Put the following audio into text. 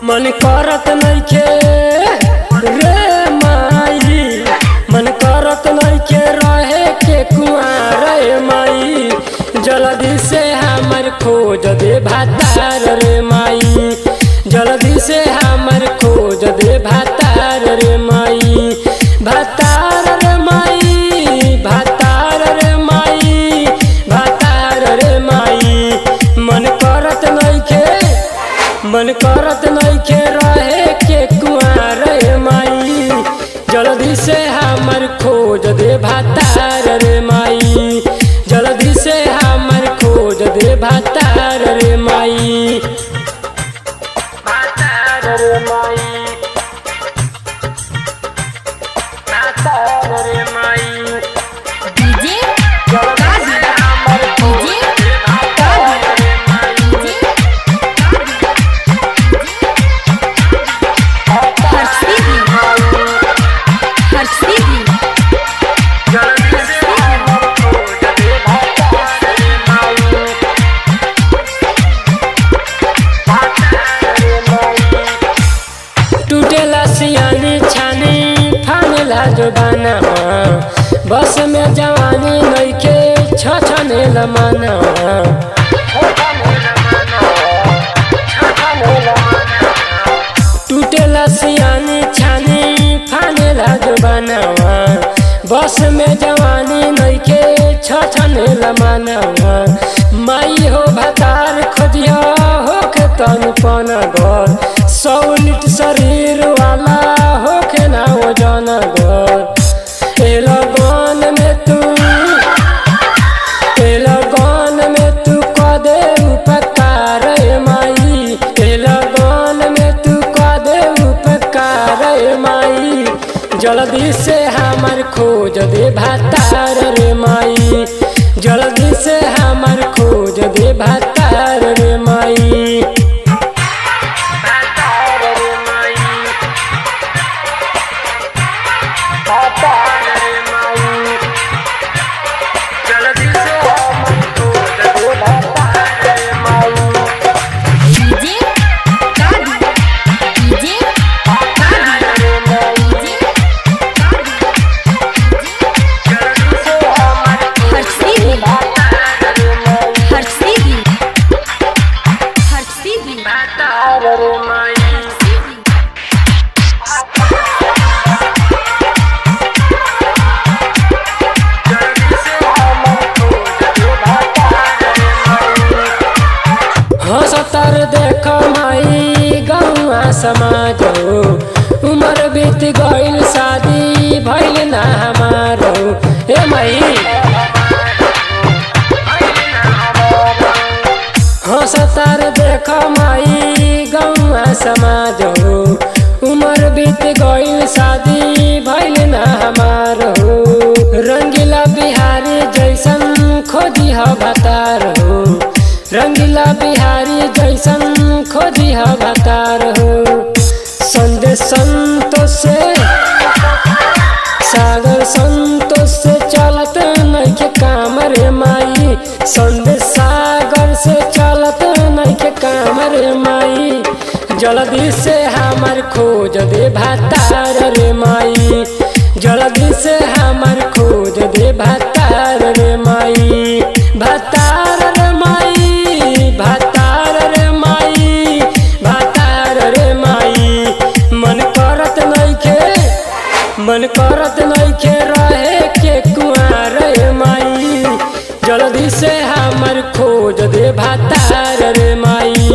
मन करत नइखे रे माई, मन करत नइखे रहे के कुआर रे माई, जल्दी से हमर खोज दे भातार रे माई, जल्दी से हमर खोज दे भातार रे माई, भातार रे माई, भातार रे माई, भातार रे माई। मन करत नइखे रहे के कुआर रे माई, जल्दी से हमर खोज दे भातार रे माई, जल्दी से हमर खोज दे भातार रे माई, भातार रे माई, भातार रे माई। डीजे टूटेला सियानी छानी फानेला जोबाना, बस में जवानी नइखे छछने लमाना, टूटेला सियानी छानी फानेला जोबाना, बस में जवानी नइखे छछने लमाना। माई हो भातार खोजिया होके तन पना घर, 100 लीटर शरीर वाला होके ना वजन घर, ए लगन में तू क दे उपकार रे माई, ए लगन में तू क दे उपकार रे माई, जल्दी से हमर खोज दे भातार रे माई, जल्दी से हमर खोज दे भातार रे माई, भातार रे माई, भातार रे माई, जल्दी से हमर खोज दे भातार रे माई। डीजे हंसतर देख माई गौआ समाज, उमर बीत गइल शादी भइल ना हमारो, ए माई हंसतर देख माई गौआ समाज, उमर बीत गइल शादी भइल ना हमारो, रंगीला बिहारी जैसन खोजी ह भातार हो, रंगीला बिहारी जैसन खोजी ह भातार हो, संदेश संतोष से सागर संतोष से चलत नइखे काम रे माई, संदेश सागर से चलत नइखे काम रे माई, जल्दी से हमर खोज दे भातार रे माई, जल्दी से हमर खोज दे भातार रे माई, भातार रे माई, भातार रे माई, भातार रे माई। मन करत नइखे रहे के कुआर रे माई, जल्दी से हमर खोज दे भातार रे माई,